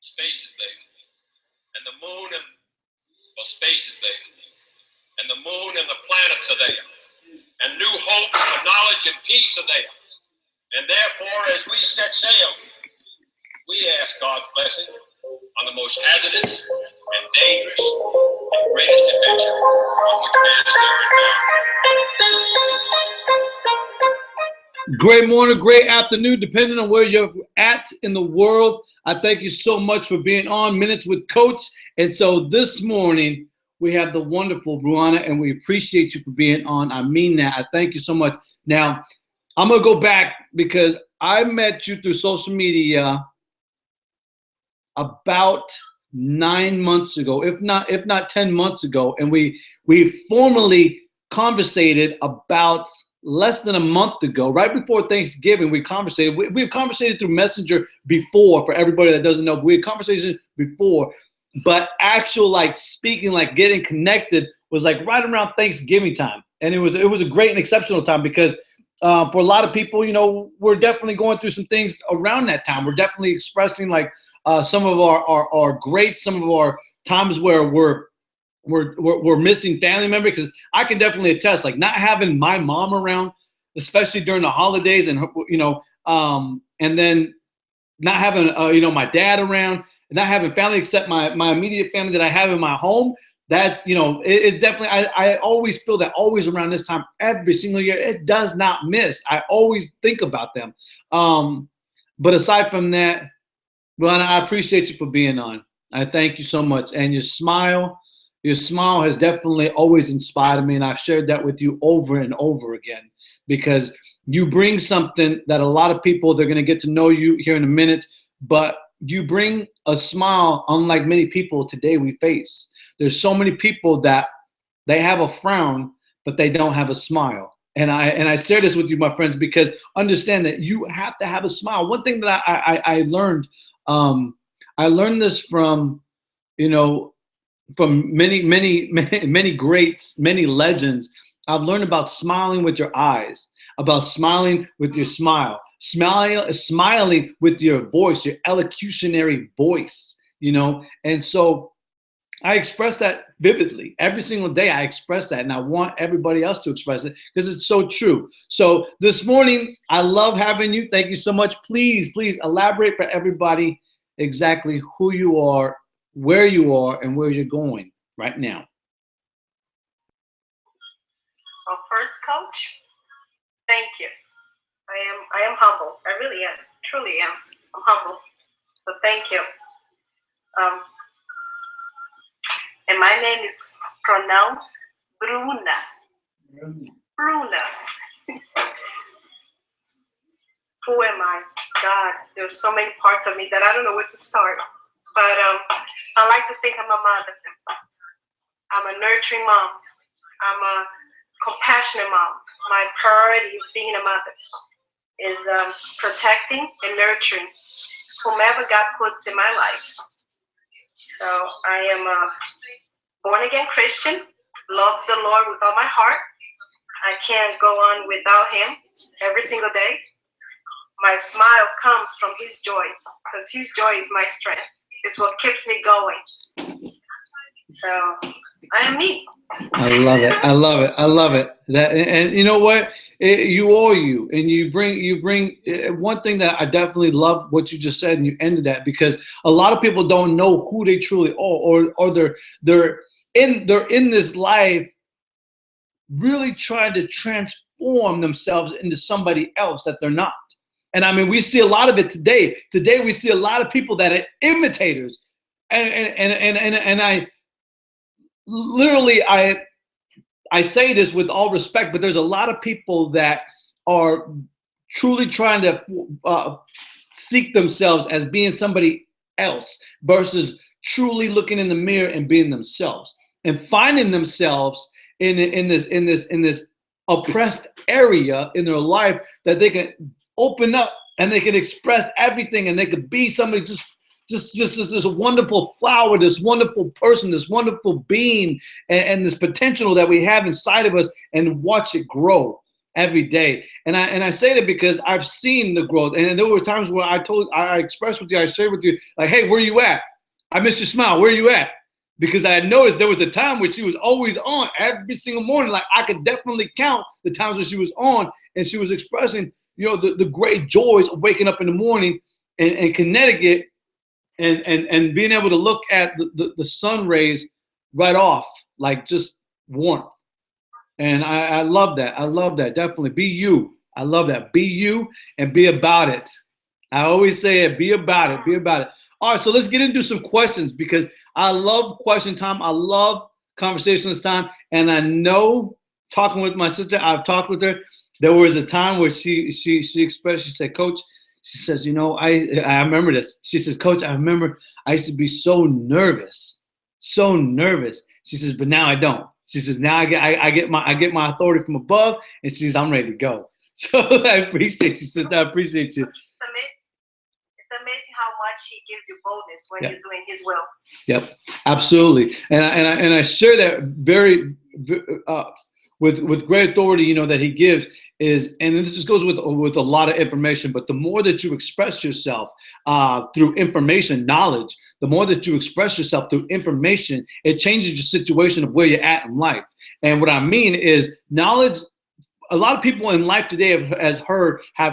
space is there. And the moon and, well, space is there. And the moon and the planets are there. And new hopes of knowledge and peace are there. And therefore, as we set sail, we ask God's blessing on the most hazardous and dangerous and greatest adventure on which man has ever embarked. Great morning, great afternoon, depending on where you're at in the world. I thank you so much for being on Minutes with Coach. And so this morning, we have the wonderful Bruna, and we appreciate you for being on. I mean that. I thank you so much. Now, I'm going to go back because I met you through social media about 9 months ago, if not 10 months ago. And we formally conversated about less than a month ago, right before Thanksgiving. We've conversated through Messenger before. For everybody that doesn't know, we had conversations before. But actual speaking, getting connected was right around Thanksgiving time. And it was a great and exceptional time because for a lot of people, we're definitely going through some things around that time. We're definitely expressing some of our greats, some of our times where we're missing family members. Because I can definitely attest, not having my mom around, especially during the holidays, and and then not having my dad around, and not having family except my immediate family that I have in my home. That it definitely, I always feel that always around this time every single year, it does not miss. I always think about them. But aside from that, Bruna, I appreciate you for being on. I thank you so much. And your smile has definitely always inspired me. And I've shared that with you over and over again, because you bring something that a lot of people, they're going to get to know you here in a minute, but you bring a smile unlike many people today we face. There's so many people that they have a frown, but they don't have a smile. And I share this with you, my friends, because understand that you have to have a smile. One thing that I learned, I learned this from many greats, many legends. I've learned about smiling with your eyes, about smiling with your smile, smiling with your voice, your elocutionary voice, And so I express that vividly. Every single day I express that, and I want everybody else to express it because it's so true. So this morning, I love having you. Thank you so much. Please elaborate for everybody exactly who you are, where you are, and where you're going right now. Well, first, Coach, thank you. I am humble. I really am. Truly am. I'm humble. So thank you. And my name is pronounced Bruna. Bruna. Who am I? God, there's so many parts of me that I don't know where to start. But I like to think I'm a mother. I'm a nurturing mom. I'm a compassionate mom. My priority is being a mother, is protecting and nurturing whomever God puts in my life. So I am a born-again Christian, love the Lord with all my heart. I can't go on without him every single day. My smile comes from his joy, because his joy is my strength. It's what keeps me going. So I am me. I love it. I love it. I love it. That, and you know what? You are you, and you bring one thing that I definitely love what you just said, and you ended that, because a lot of people don't know who they truly are, or they're in this life really trying to transform themselves into somebody else that they're not. And I mean, we see a lot of it today. Today we see a lot of people that are imitators, and I literally I say this with all respect, but there's a lot of people that are truly trying to seek themselves as being somebody else versus truly looking in the mirror and being themselves and finding themselves in this oppressed area in their life that they can open up and they can express everything, and they could be somebody just this wonderful flower, this wonderful person, this wonderful being, and this potential that we have inside of us, and watch it grow. every day. And I say that because I've seen the growth. And there were times where I expressed with you, I shared with you, like, hey, where you at? I miss your smile. Where you at? Because I had noticed there was a time where she was always on every single morning. Like I could definitely count the times when she was on and she was expressing, the great joys of waking up in the morning in Connecticut and being able to look at the sun rays right off, like just warmth. And I love that. I love that. Definitely. Be you. I love that. Be you and be about it. I always say it. Be about it. Be about it. All right. So let's get into some questions because I love question time. I love conversations time. And I know talking with my sister, I've talked with her. There was a time where she expressed, she said, Coach, she says, I remember this. She says, Coach, I remember I used to be so nervous. She says, but now I don't. She says, now I get my authority from above, and she says, I'm ready to go. So I appreciate you, sister. I appreciate you. It's amazing how much he gives you boldness when you're doing his will. Yep, absolutely. And I share that very with great authority, that he gives is, and this just goes with a lot of information, but the more that you express yourself through information, knowledge, the more that you express yourself through information, it changes your situation of where you're at in life. And what I mean is knowledge. A lot of people in life today have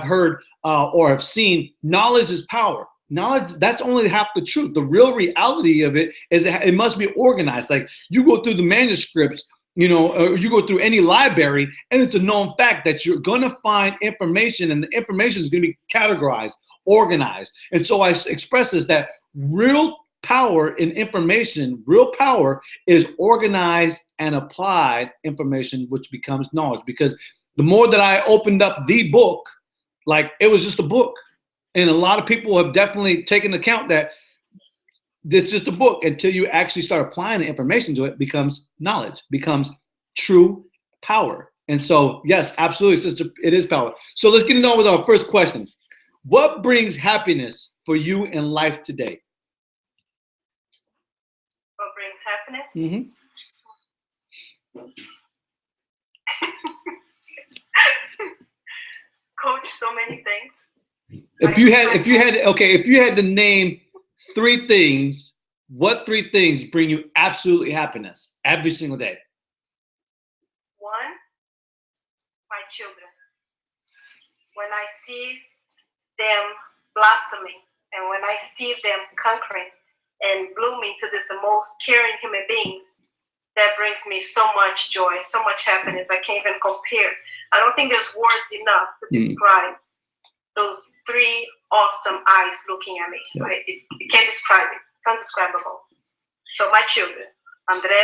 heard or have seen knowledge is power. Knowledge, that's only half the truth. The real reality of it is that it must be organized. Like you go through the manuscripts, you go through any library, and it's a known fact that you're going to find information, and the information is going to be categorized, organized. And so I express this, that real power in information, real power is organized and applied information, which becomes knowledge. Because the more that I opened up the book, like it was just a book. And a lot of people have definitely taken account that it's just a book until you actually start applying the information to it, becomes knowledge, becomes true power. And so, yes, absolutely, sister, it is power. So let's get on with our first question. What brings happiness for you in life today? What brings happiness? Mm-hmm. Coach, so many things. If you had to name 3 things, what 3 things bring you absolutely happiness every single day? 1, my children. When I see them blossoming and when I see them conquering and blooming to this most caring human beings, that brings me so much joy, so much happiness. I can't even compare. I don't think there's words enough to describe those 3 awesome eyes looking at me. Yeah. Right? You can't describe it. It's indescribable. So my children, Andre,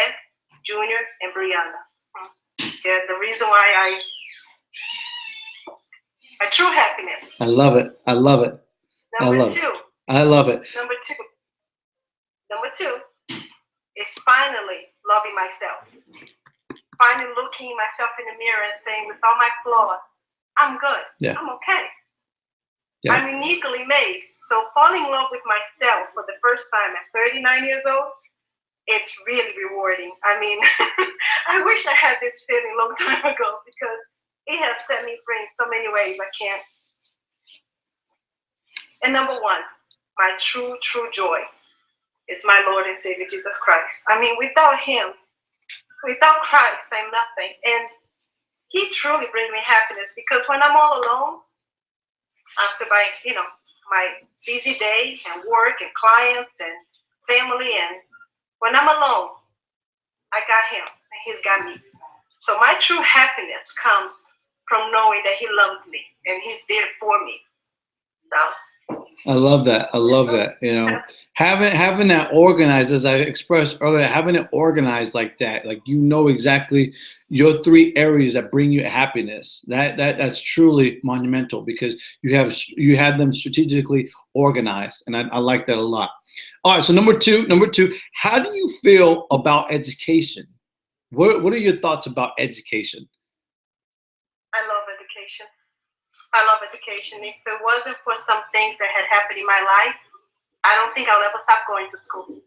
Junior, and Brianna. They're the reason why a true happiness. I love it. I love it. Number 2. I love it. Number two is finally loving myself. Finally looking myself in the mirror and saying, with all my flaws, I'm good. Yeah. I'm okay. Yeah. I'm uniquely made. So falling in love with myself for the first time at 39 years old, it's really rewarding. I mean, I wish I had this feeling a long time ago because it has set me free in so many ways I can't. And number 1, my true joy is my Lord and Savior, Jesus Christ. I mean, without him, without Christ, I'm nothing. And he truly brings me happiness because when I'm all alone, after my busy day and work and clients and family, and when I'm alone, I got him and he's got me. So my true happiness comes from knowing that he loves me and he's there for me. So I love that. I love that. Having that organized, as I expressed earlier, having it organized like that, like exactly your 3 areas that bring you happiness. That's truly monumental because you have them strategically organized, and I like that a lot. All right, so number two, how do you feel about education? What are your thoughts about education? I love education. I love education. If it wasn't for some things that had happened in my life, I don't think I'll ever stop going to school.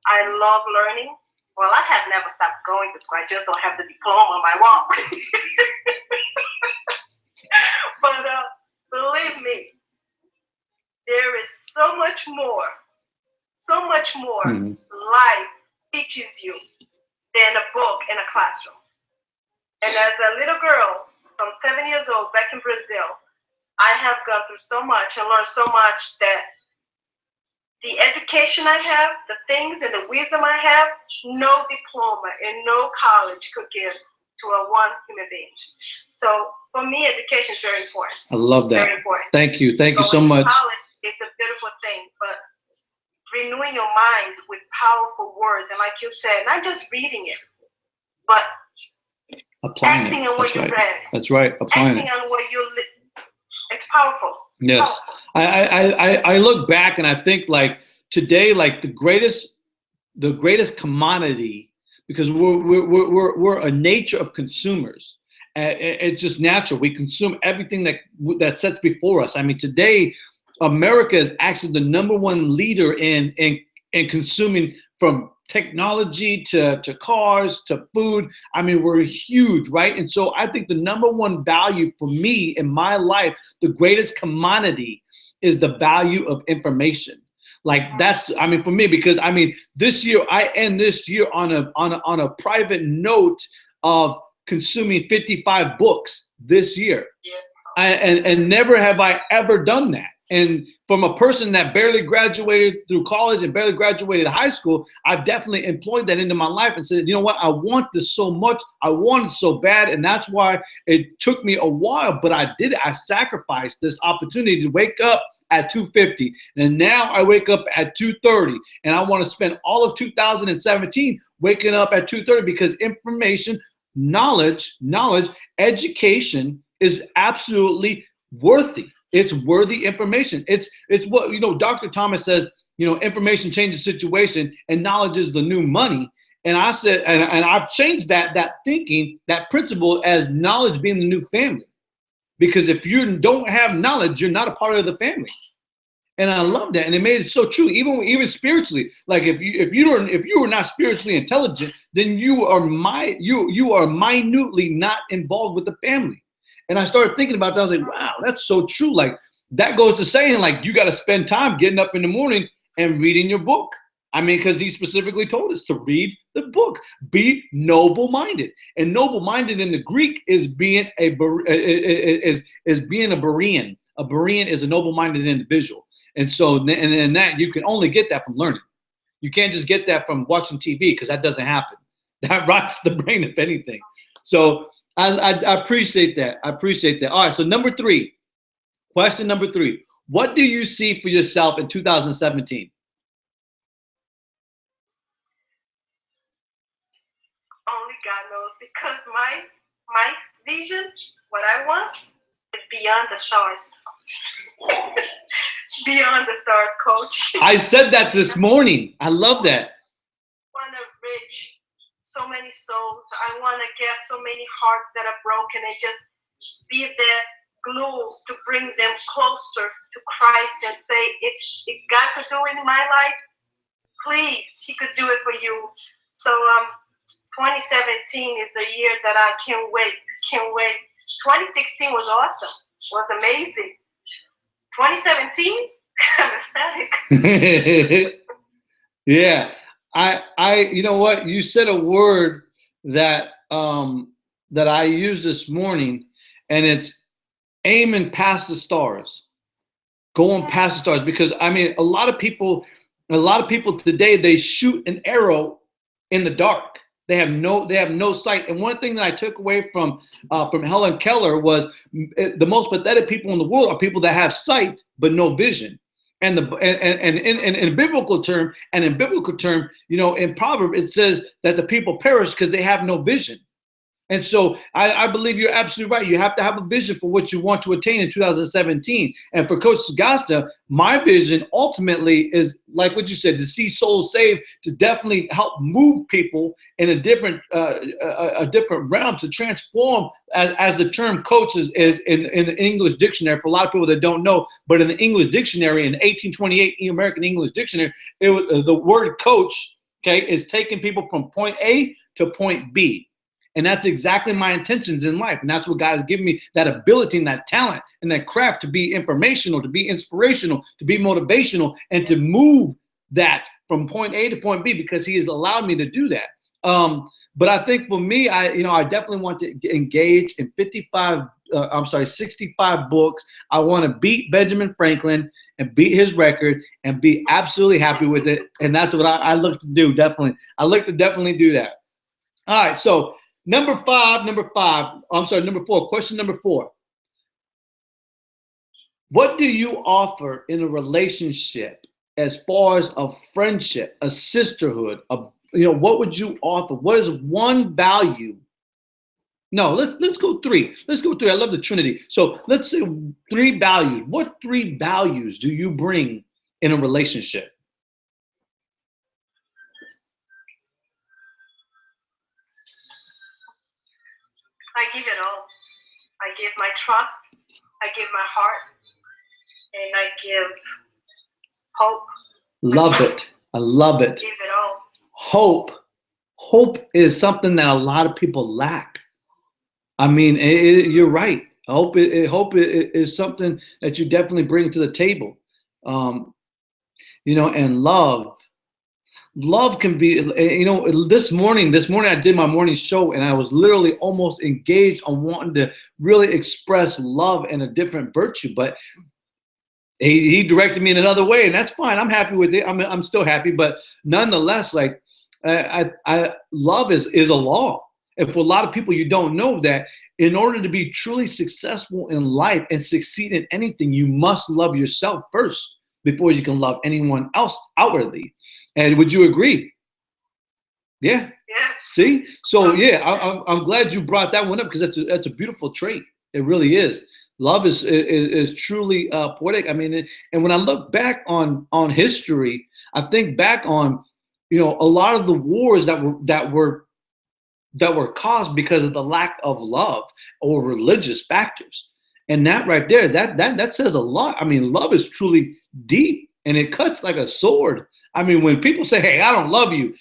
I love learning. Well, I have never stopped going to school. I just don't have the diploma on my wall. But believe me, there is so much more life teaches you than a book in a classroom. And as a little girl from 7 years old back in Brazil, I have gone through so much and learned so much that the education I have, the things and the wisdom I have, no diploma and no college could give to a one human being. So for me, education is very important. I love that. Very important. Thank you. Thank you so much. College, it's a beautiful thing, but renewing your mind with powerful words, and like you said, not just reading it, but applying acting it. on what you read. That's right. Applying acting on what you it's powerful. Yes. Powerful. I look back and I think like today, like the greatest commodity, because we're a nature of consumers. It's just natural. We consume everything that sets before us. I mean, today, America is actually the #1 leader in consuming, from technology to cars to food. I mean, we're huge, right? And so I think the #1 value for me in my life, the greatest commodity, is the value of information. Like that's, I mean, for me, because I mean, this year I end this year on a private note of consuming 55 books this year. And never have I ever done that. And from a person that barely graduated through college and barely graduated high school, I've definitely employed that into my life and said, you know what, I want this so much. I want it so bad. And that's why it took me a while, but I did it. I sacrificed this opportunity to wake up at 2:50. And now I wake up at 2:30. And I want to spend all of 2017 waking up at 2:30 because information, knowledge, education is absolutely worthy. It's worthy information. It's what, you know, Dr. Thomas says, you know, information changes situation and knowledge is the new money. And I said, and I've changed that thinking, that principle, as knowledge being the new family. Because if you don't have knowledge, you're not a part of the family. And I love that. And it made it so true, even spiritually. Like if you were not spiritually intelligent, then you are minutely not involved with the family. And I started thinking about that. I was like, wow, that's so true. Like that goes to saying, like, you got to spend time getting up in the morning and reading your book. I mean, because he specifically told us to read the book, be noble-minded. And noble-minded in the Greek is being a Berean. A Berean is a noble-minded individual. And so, and that you can only get that from learning. You can't just get that from watching TV, because that doesn't happen. That rots the brain, if anything. So I appreciate that. I appreciate that. All right. So question number 3. What do you see for yourself in 2017? Only God knows, because my vision, what I want, is beyond the stars. Beyond the stars, Coach. I said that this morning. I love that. I want to reach so many souls. I want to get so many hearts that are broken and just be that glue to bring them closer to Christ and say, if God could do it in my life, please, he could do it for you. So 2017 is a year that I can't wait. 2016 was awesome. Was amazing. 2017, I'm ecstatic. Yeah. You know what? You said a word that that I used this morning, and it's aiming past the stars, going past the stars. Because I mean, a lot of people today, they shoot an arrow in the dark. They have no sight. And one thing that I took away from Helen Keller was the most pathetic people in the world are people that have sight but no vision. And in biblical term, you know, in Proverbs it says that the people perish because they have no vision. And so I believe you're absolutely right. You have to have a vision for what you want to attain in 2017. And for Coach Sagasta, my vision ultimately is, like what you said, to see souls saved, to definitely help move people in a different realm, to transform, as the term coach is in the English dictionary. For a lot of people that don't know, but in the English dictionary, in 1828 American English Dictionary, the word coach, okay, is taking people from point A to point B. And that's exactly my intentions in life. And that's what God has given me, that ability and that talent and that craft to be informational, to be inspirational, to be motivational, and to move that from point A to point B, because he has allowed me to do that. But I think for me, I definitely want to engage in 65 books. I want to beat Benjamin Franklin and beat his record and be absolutely happy with it. And that's what I look to do. Definitely. I look to definitely do that. All right. So number four, question number 4. What do you offer in a relationship as far as a friendship, a sisterhood, what would you offer? What is one value? No, let's go 3. Let's go 3. I love the Trinity. So let's say 3 values. What 3 values do you bring in a relationship? I give it all. I give my trust. I give my heart. And I give hope. Love it. I love it. Give it all. Hope is something that a lot of people lack. I mean, you're right. Hope is something that you definitely bring to the table. And love can be, this morning I did my morning show, and I was literally almost engaged on wanting to really express love and a different virtue, but he directed me in another way, and that's fine. I'm happy with it. I'm still happy, but nonetheless, like, love is a law. And for a lot of people, you don't know that in order to be truly successful in life and succeed in anything, you must love yourself first before you can love anyone else outwardly. And would you agree? Yeah. Yes. See? So yeah, I'm glad you brought that one up, because that's a beautiful trait. It really is. Love is truly poetic. I mean, and when I look back on history, I think back on a lot of the wars that were caused because of the lack of love or religious factors. And that right there, that says a lot. I mean, love is truly deep, and it cuts like a sword. I mean, when people say, "Hey, I don't love you,"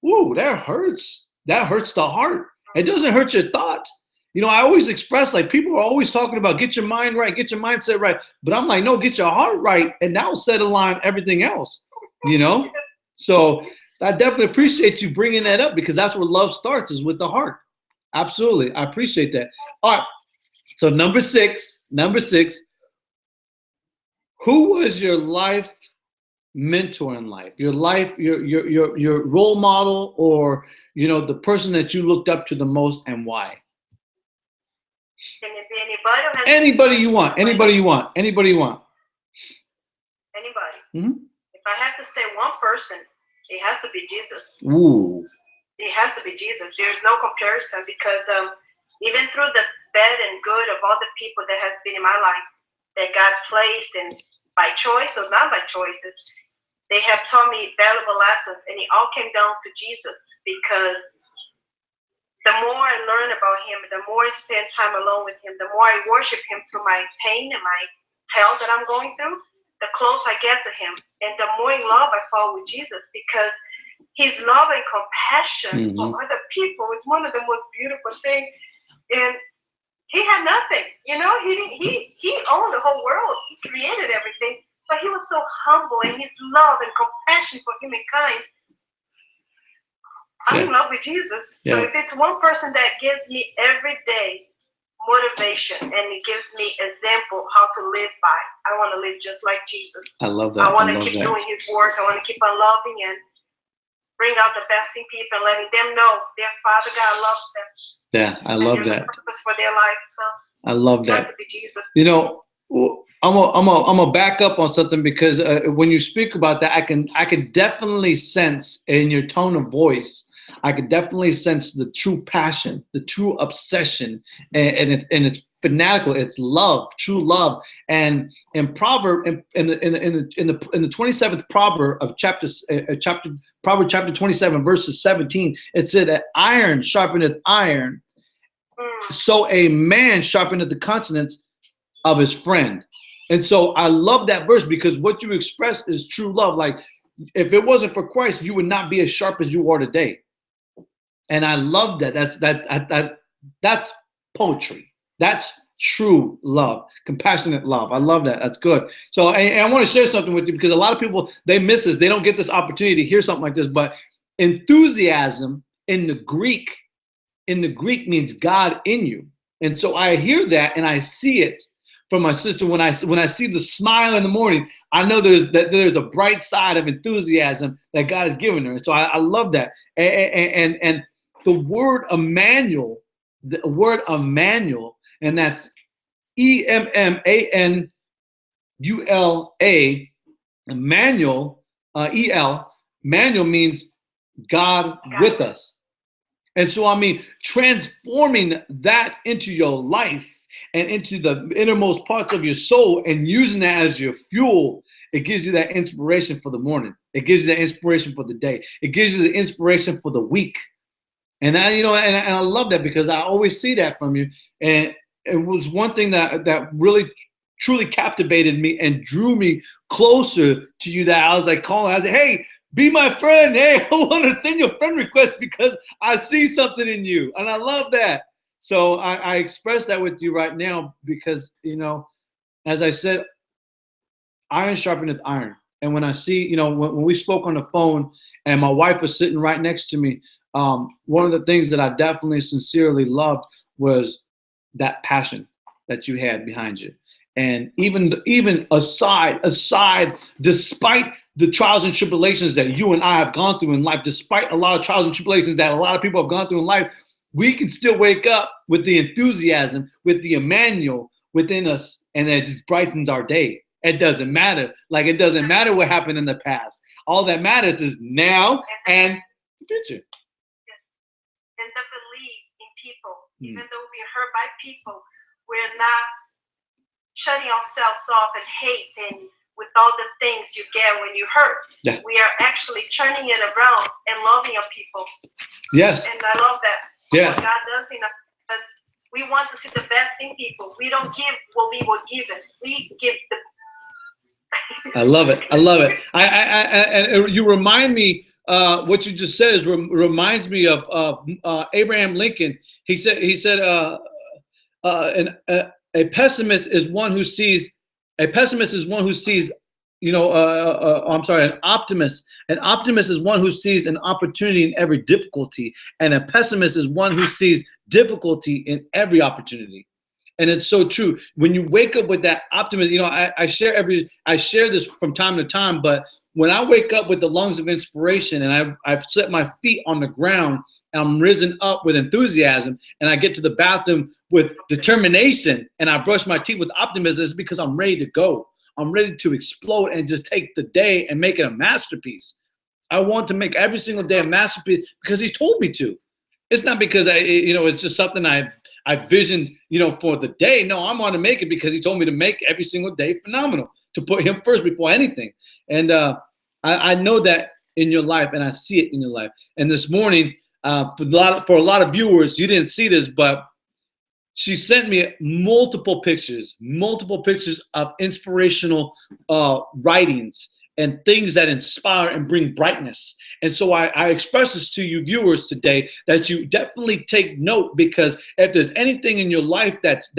whoo, that hurts. That hurts the heart. It doesn't hurt your thoughts. I always express, like, people are always talking about get your mind right, get your mindset right. But I'm like, no, get your heart right, and that will set align everything else. So I definitely appreciate you bringing that up, because that's where love starts, is with the heart. Absolutely. I appreciate that. All right. So number six, who was your life mentor in life? Your role model, or, the person that you looked up to the most, and why? Can it be anybody? Anybody you want. Anybody. Mm-hmm. If I have to say one person, it has to be Jesus. Ooh. It has to be Jesus. There's no comparison, because even through the bad and good of all the people that has been in my life that God placed, and by choice or not by choices, they have taught me valuable lessons, and it all came down to Jesus. Because the more I learn about him, the more I spend time alone with him, the more I worship him through my pain and my hell that I'm going through, the closer I get to him, and the more in love I fall with Jesus, because his love and compassion for other people is one of the most beautiful things. And he had nothing, he owned the whole world. He created everything, but he was so humble in his love and compassion for humankind. I'm in love with Jesus. So if it's one person that gives me every day motivation, and it gives me example how to live by, I want to live just like Jesus. I love that. I want to keep doing his work. I want to keep on loving and bring out the best in people, and letting them know their Father God loves them. Yeah, I love that. A purpose for their life. So I love that. It has to be Jesus. I'm a back up on something, because when you speak about that, I can definitely sense in your tone of voice, I could definitely sense the true passion, the true obsession, and it's fanatical. It's love, true love. And in Proverb, in the 27th proverb of Proverbs chapter 27, verses 17, it said that iron sharpeneth iron, so a man sharpeneth the countenance of his friend. And so I love that verse, because what you express is true love. Like, if it wasn't for Christ, you would not be as sharp as you are today. And I love that. That's poetry. That's true love, compassionate love. I love that. That's good. So and I want to share something with you, because a lot of people, they miss this. They don't get this opportunity to hear something like this. But enthusiasm in the Greek means God in you. And so I hear that and I see it from my sister. When I see the smile in the morning, I know there's a bright side of enthusiasm that God has given her. And so I love that. And the word Emmanuel, and that's Emmanuela, Emmanuel, Emmanuel means God with us. And so, I mean, transforming that into your life and into the innermost parts of your soul and using that as your fuel, it gives you that inspiration for the morning. It gives you that inspiration for the day. It gives you the inspiration for the week. And I love that, because I always see that from you. And it was one thing that really truly captivated me and drew me closer to you, that I was like calling. I said, hey, be my friend. Hey, I want to send you a friend request because I see something in you. And I love that. So I express that with you right now because, as I said, iron sharpeneth iron. And when I see, when we spoke on the phone and my wife was sitting right next to me, one of the things that I definitely sincerely loved was that passion that you had behind you. And even aside, despite the trials and tribulations that you and I have gone through in life, despite a lot of trials and tribulations that a lot of people have gone through in life, we can still wake up with the enthusiasm, with the Emmanuel within us, and it just brightens our day. It doesn't matter. Like, it doesn't matter what happened in the past. All that matters is now and the future. And the belief in people, even though we're hurt by people, we're not shutting ourselves off and hate and with all the things you get when you hurt. Yeah. We are actually turning it around and loving our people. Yes. And I love that. Yeah. What God does in us, because we want to see the best in people. We don't give what we were given. We give the. I love it. I love it. And you remind me. What you just said reminds me of Abraham Lincoln. He said a pessimist is one who sees. I'm sorry. An optimist is one who sees an opportunity in every difficulty, and a pessimist is one who sees difficulty in every opportunity. And it's so true. When you wake up with that optimism, I share this from time to time, but when I wake up with the lungs of inspiration and I set my feet on the ground, I'm risen up with enthusiasm, and I get to the bathroom with determination, and I brush my teeth with optimism, it's because I'm ready to go. I'm ready to explode and just take the day and make it a masterpiece. I want to make every single day a masterpiece because he told me to. It's not because it's just something I visioned, for the day. No, I'm on to make it because he told me to make every single day phenomenal, to put him first before anything. And I know that in your life, and I see it in your life. And this morning, for a lot of viewers, you didn't see this, but she sent me multiple pictures of inspirational writings and things that inspire and bring brightness. And so I express this to you viewers today, that you definitely take note, because if there's anything in your life that's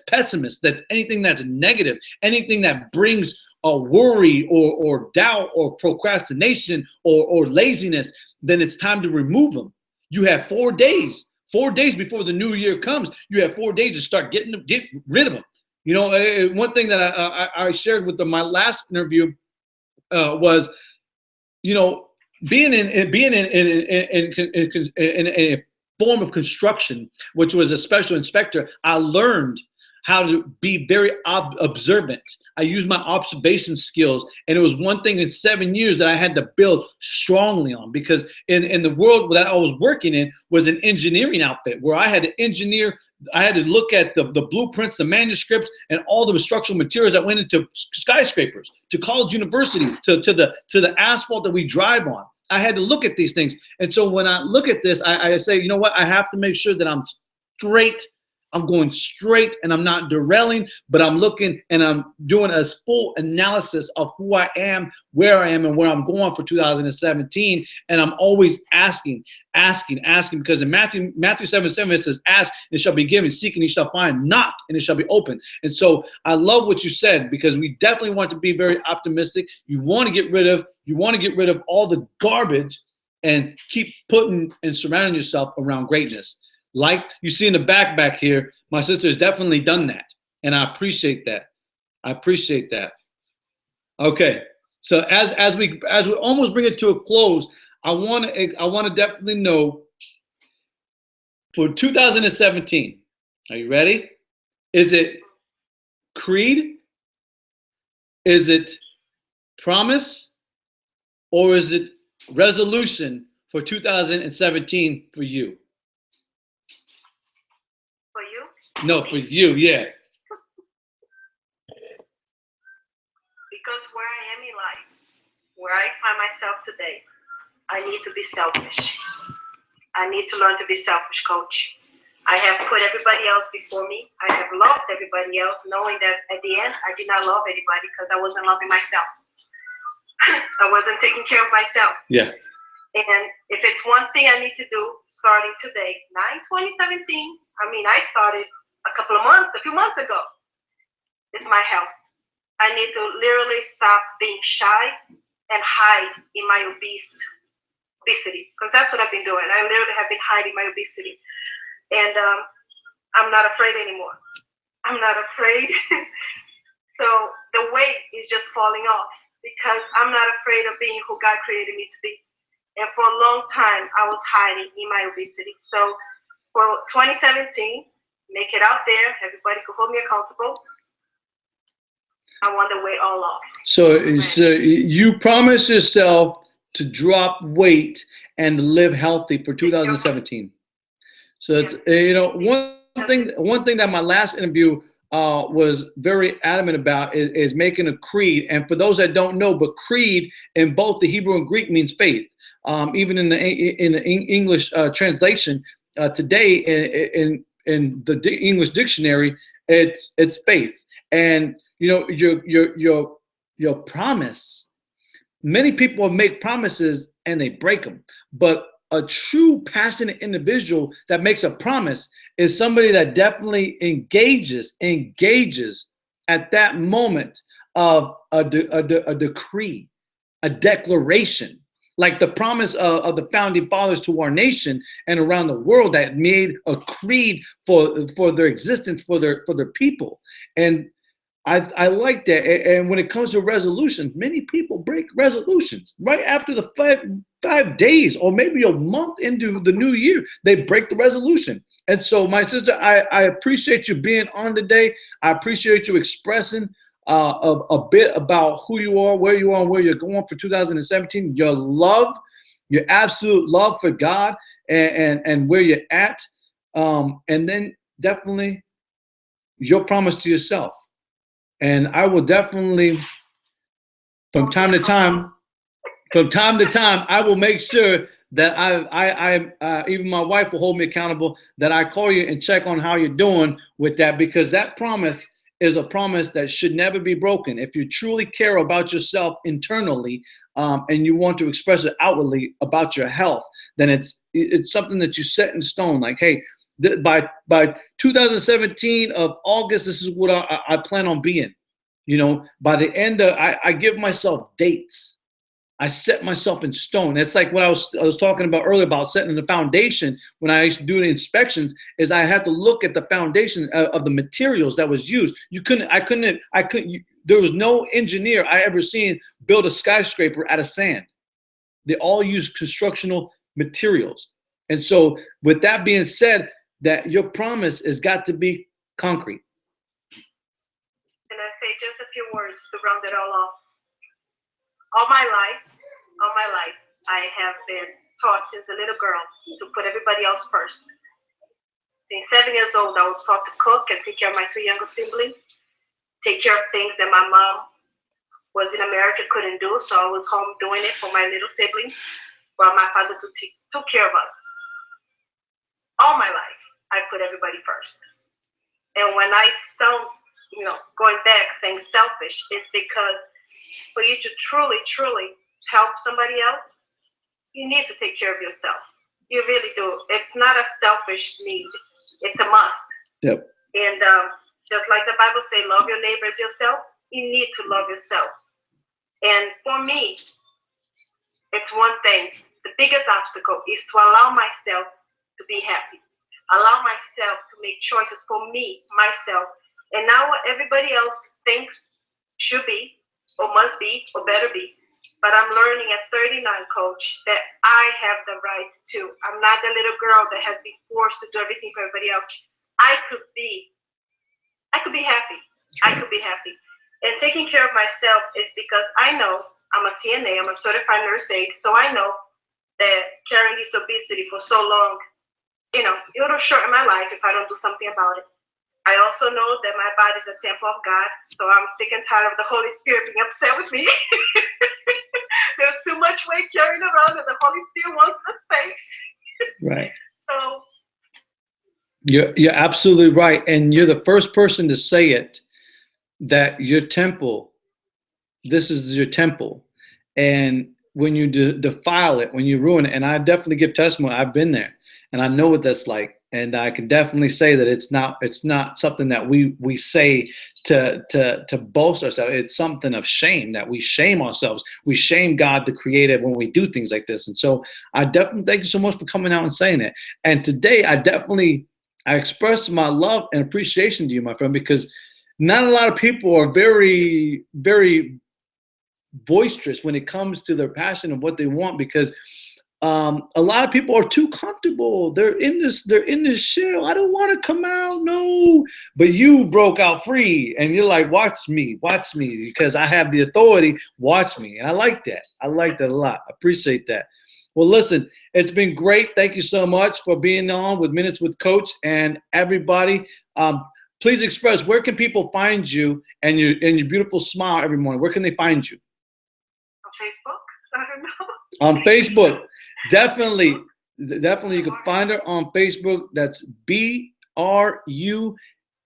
pessimist, that's anything that's negative, anything that brings a worry or doubt or procrastination or laziness, then it's time to remove them. You have 4 days. 4 days before the new year comes, you have 4 days to start get rid of them. One thing that I shared with my last interview was, being in a form of construction, which was a special inspector, I learned how to be very observant. I used my observation skills, and it was one thing in 7 years that I had to build strongly on, because in the world that I was working in was an engineering outfit where I had to engineer. I had to look at the blueprints, the manuscripts, and all the structural materials that went into skyscrapers, to college universities, to the asphalt that we drive on. I had to look at these things. And so when I look at this, I say, you know what? I have to make sure that I'm straight I'm going straight and I'm not derailing, but I'm looking and I'm doing a full analysis of who I am, where I am, and where I'm going for 2017. And I'm always asking, because in Matthew 7:7, it says, ask and it shall be given, seek and you shall find, knock and it shall be open. And so I love what you said, because we definitely want to be very optimistic. You want to get rid of all the garbage and keep putting and surrounding yourself around greatness. Like you see in the back here, my sister has definitely done that. And I appreciate that. Okay. So as we almost bring it to a close, I want to definitely know for 2017, are you ready? Is it creed? Is it promise? Or is it resolution for 2017 for you? For you? No, for you, yeah. Because where I am in life, where I find myself today, I need to be selfish. I need to learn to be selfish, Coach. I have put everybody else before me. I have loved everybody else, knowing that at the end, I did not love anybody because I wasn't loving myself. I wasn't taking care of myself. Yeah. And if it's one thing I need to do starting today, 9/2017, I started a few months ago, is my health. I need to literally stop being shy and hide in my obesity, because that's what I've been doing. I literally have been hiding my obesity. And I'm not afraid anymore. I'm not afraid. So the weight is just falling off because I'm not afraid of being who God created me to be. And for a long time, I was hiding in my obesity. So for 2017, make it out there. Everybody could hold me accountable. I want the weight all off. So you promise yourself to drop weight and live healthy for 2017. So it's, one thing that my last interview was very adamant about is making a creed. And for those that don't know, but creed in both the Hebrew and Greek means faith. Even in the English translation today in the English dictionary, it's faith. And your promise. Many people make promises and they break them, but a true passionate individual that makes a promise is somebody that definitely engages at that moment of a decree, a declaration, like the promise of the founding fathers to our nation and around the world that made a creed for their existence, for their people. And I like that. And when it comes to resolutions, many people break resolutions right after the 5 days or maybe a month into the new year. They break the resolution. And so, my sister, I appreciate you being on today. I appreciate you expressing a bit about who you are, where you are, and where you're going for 2017. Your love, your absolute love for God, and where you're at. And then definitely your promise to yourself. And I will definitely, from time to time, I will make sure that I even my wife will hold me accountable, that I call you and check on how you're doing with that, because that promise is a promise that should never be broken. If you truly care about yourself internally and you want to express it outwardly about your health, then it's something that you set in stone. Like, hey, by 2017 of August, this is what I plan on being. By the end of, I give myself dates. I set myself in stone. It's like what I was talking about earlier about setting the foundation. When I used to do the inspections, is I had to look at the foundation of the materials that was used. There was no engineer I ever seen build a skyscraper out of sand. They all use constructional materials. And so with that being said, that your promise has got to be concrete. And I say just a few words to round it all off. All my life, I have been taught since a little girl to put everybody else first. Since 7 years old, I was taught to cook and take care of my 2 younger siblings, take care of things that my mom was in America couldn't do, so I was home doing it for my little siblings, while my father took care of us. All my life, I put everybody first. And when I sound, going back saying selfish, it's because for you to truly, truly help somebody else, you need to take care of yourself. You really do. It's not a selfish need. It's a must. Yep. And just like the Bible says, love your neighbor as yourself, you need to love yourself. And for me, it's one thing. The biggest obstacle is to allow myself to be happy. Allow myself to make choices for me, myself, and not what everybody else thinks should be, or must be, or better be. But I'm learning at 39, Coach, that I have the rights to. I'm not the little girl that has been forced to do everything for everybody else. I could be happy. I could be happy. And taking care of myself is because I know I'm a CNA, I'm a certified nurse aide, so I know that carrying this obesity for so long, it'll shorten my life if I don't do something about it. I also know that my body is a temple of God, so I'm sick and tired of the Holy Spirit being upset with me. There's too much weight carrying around that the Holy Spirit wants the space. Right. So you're absolutely right, and you're the first person to say it, that your temple, this is your temple, and when you defile it, when you ruin it, and I definitely give testimony, I've been there, and I know what that's like, and I can definitely say that it's not something that we say to boast ourselves. It's something of shame, that we shame ourselves. We shame God, the Creator, when we do things like this. And so I definitely thank you so much for coming out and saying it. And today I express my love and appreciation to you, my friend, because not a lot of people are very, very boisterous when it comes to their passion of what they want, because a lot of people are too comfortable. They're in this shell. I don't want to come out, no. But you broke out free, and you're like, watch me, because I have the authority. Watch me, and I like that. I like that a lot. I appreciate that. Well, listen, it's been great. Thank you so much for being on with Minutes with Coach, and everybody. Please express, where can people find you and your beautiful smile every morning? Where can they find you? On Facebook? I don't know. On Facebook. Definitely you can find her on Facebook. That's Bruna,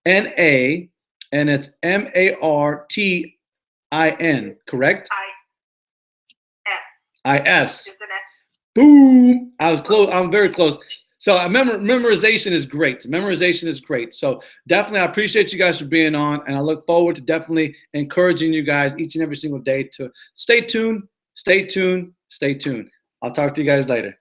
and it's Martin, correct? IS. Boom. I was close. I'm very close. So memorization is great. So definitely I appreciate you guys for being on, and I look forward to definitely encouraging you guys each and every single day to stay tuned. I'll talk to you guys later.